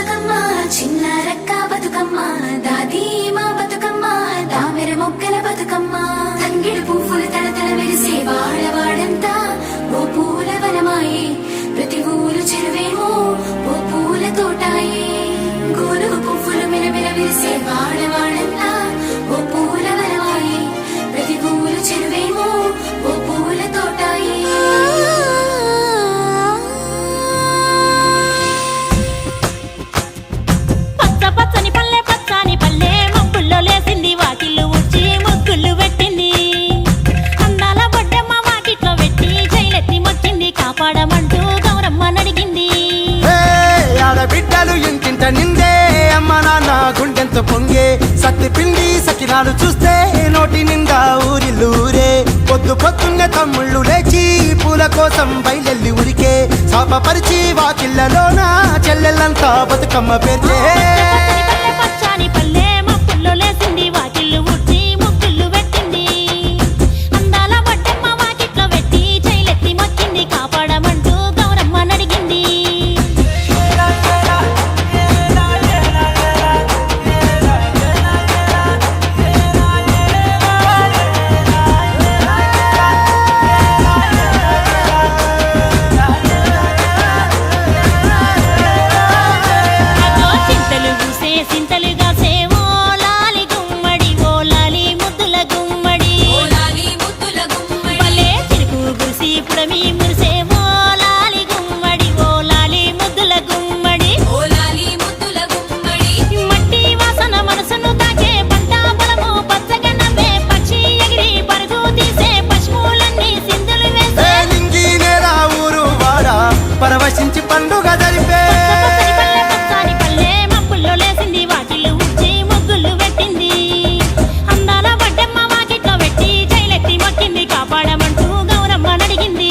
బతుకమ్మ చిన్నారక్క బతుకమ్మ దాది మా బతుకమ్మ దామెర మొగ్గల బతుకమ్మ తంగిడి పువ్వుల తడతల మెరిసే వాడవాడంతా ఓ పూల వనమాయే ప్రతి ఊరు చెరువేమో ఓ పూల తోటాయే గోలుగు పువ్వులు మెరమెర విరిసే వాడవాడంతా ఓ పూల వనమాయే ప్రతి ఊరు చెరువేమో ఓ పూల తోటాయే పచ్చని పల్లె పచ్చని పల్లె మబ్బుల్లో లేసింది వాకిళ్ళు ఉచ్చి ముగ్గులు పెట్టింది అందాల బొడ్డమ్మ వాకిట్లో పెట్టి జైలెత్తి మొక్కింది కాపాడమంటూ గౌరమ్మ నడిగింది ఆడబిడ్డలు ఇంటింట నిందే అమ్మ నాన్న గుండెంతో పొంగే సత్తి పిండి సకినాలు చూస్తే నోటి నిండా ఊరిల్లూరే పొద్దు పొద్దున్నే తమ్ముళ్ళు లేచి పూల కోసం బయలెల్లి ఉరికే శాపపరిచి వాకిళ్ళలోన చెల్లెళ్ళంతా బతుకమ్మ పేర్చే పచ్చని పల్లె మబ్బుల్లో లేసింది వాకిళ్ళు ఉచ్చి ముగ్గులు పెట్టింది అందాల బొడ్డమ్మ వాకిట్లో పెట్టి జైలెత్తి మొక్కింది కాపాడమంటూ గౌరమ్మ నడిగింది సింతలుగా సేవో లాలి గుమ్మడి ఓ లాలి ముద్దుల గుమ్మడి భలే చిరుకు గురిసి పుడమి మురిసేవో లాలి గుమ్మడి ఓ లాలి ముద్దుల గుమ్మడి మట్టి వాసన మనసును తాకే పంట పొలము పచ్చగా నవ్వే పక్షి ఎగిరి పరుగు తీసే పశువులన్నీ సింధులు వేసే నింగి నేల ఊరు వాడ పరవశించి పండుగ జరిపే పచ్చని పల్లె మబ్బుల్లో లేసింది వాకిళ్ళు ఉచ్చి ముగ్గులు పెట్టింది అందాల బొడ్డమ్మ వాకిట్లో పెట్టి జైలెత్తి మొక్కింది కాపాడమంటూ గౌరమ్మ నడిగింది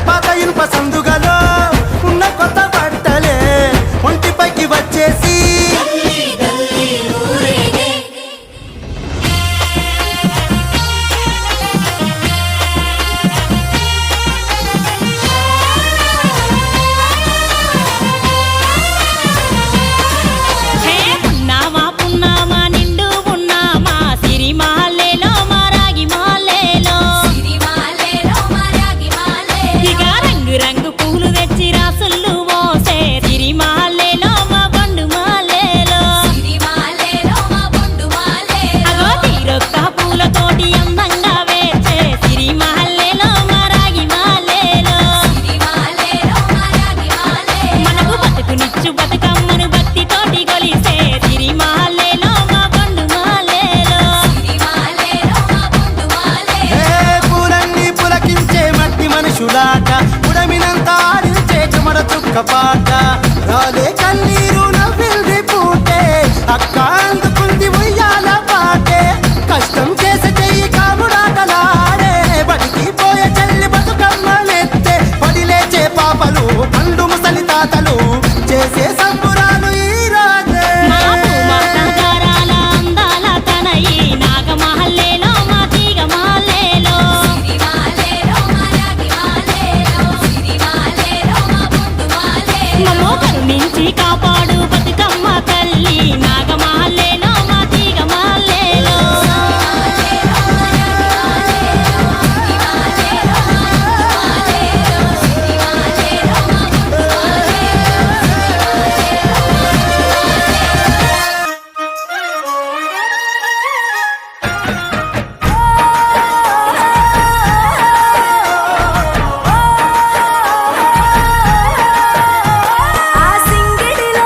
పాత ఇనుప సందుగలో ఉన్న కొత్త బట్టలే ఒంటిపైకి వచ్చేసి హే పున్నామా పున్నామా నిండు పున్నామా సిరిమాలేలో మా రాగి మాలేలో ఇక రంగు రంగు పూలు తెచ్చి రాసుళ్ళు మోసే సిరిమాలేలో మా బండు మాలేలో అగో తీరొక్క పూలతోటి అందంగా వేచే సిరిమాలేలో మా రాగి మాలేలో మనకు బతుకునిచ్చు బతుకమ్మను భక్తితోటి కొలిసే సిరిమాలేలో మా బండు మాలేలో పూలన్నీ పులకించే మట్టి మనుషులాట ఉడమినంతా ఆడించే చెమడ చుక్క పాట రాలే కన్నీరు నవ్విల్ది పూటే అక్క అందుకుంది ఉయ్యాల పాటే కష్టం చేసే చెయ్యి కాముడాటలాడే బడికి పోయే చెల్లి బతుకమ్మలెత్తే పడి లేచే పాపలు పండు ముసలి తాతలు చేసే సంబురాలు ఈ రాజే మా పూమాత గారాల అందాల తనయి నాగమహల్లేలో మా తీగ మాలేలో మమ్మో కరుణించి కాపాడు బతుకమ్మ తల్లి నాగమహల్లేలో మా తీగ మాలేలో ఆ సింగిడిలో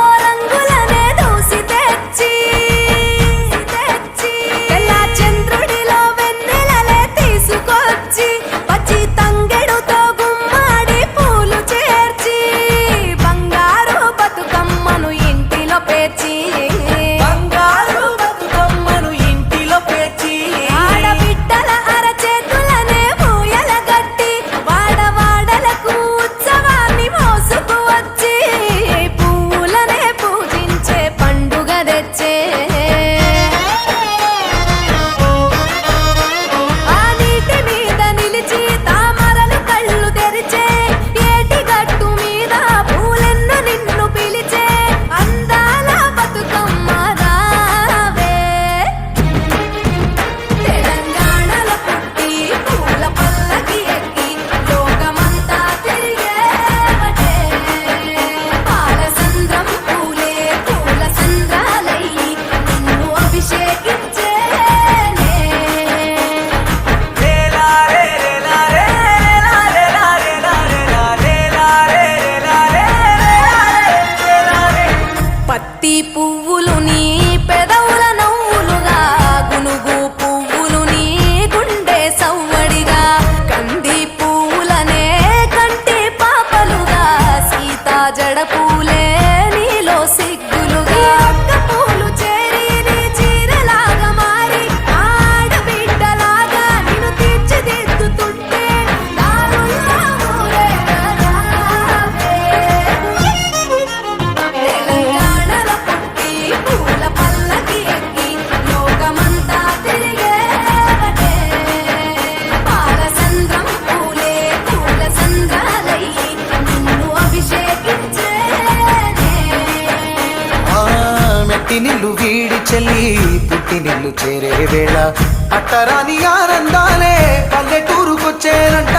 జడ పూలే నీలో సిగ్గులుగా ఒక్క పూలు చేరి నీ చీరలాగా మారి ఆడబిడ్డలాగా నిన్ను తీర్చిదిద్దుతుంటే దారుల్లో ఊరేగారావే. తెలంగాణలో పుట్టి పూల పల్లకి ఎక్కి లోకమంతా తిరిగేవటే. పాలసంద్రం పూలే పూల సంద్రాలయ్యి నిన్ను అభిషేకించేనే. ఆ మెట్టి నిల్లు వీడి చెల్లి పుట్టి నిల్లు చేరే వేళ అట్టరాని ఆనందాలే పల్లెటూరుకొచ్చేనంట.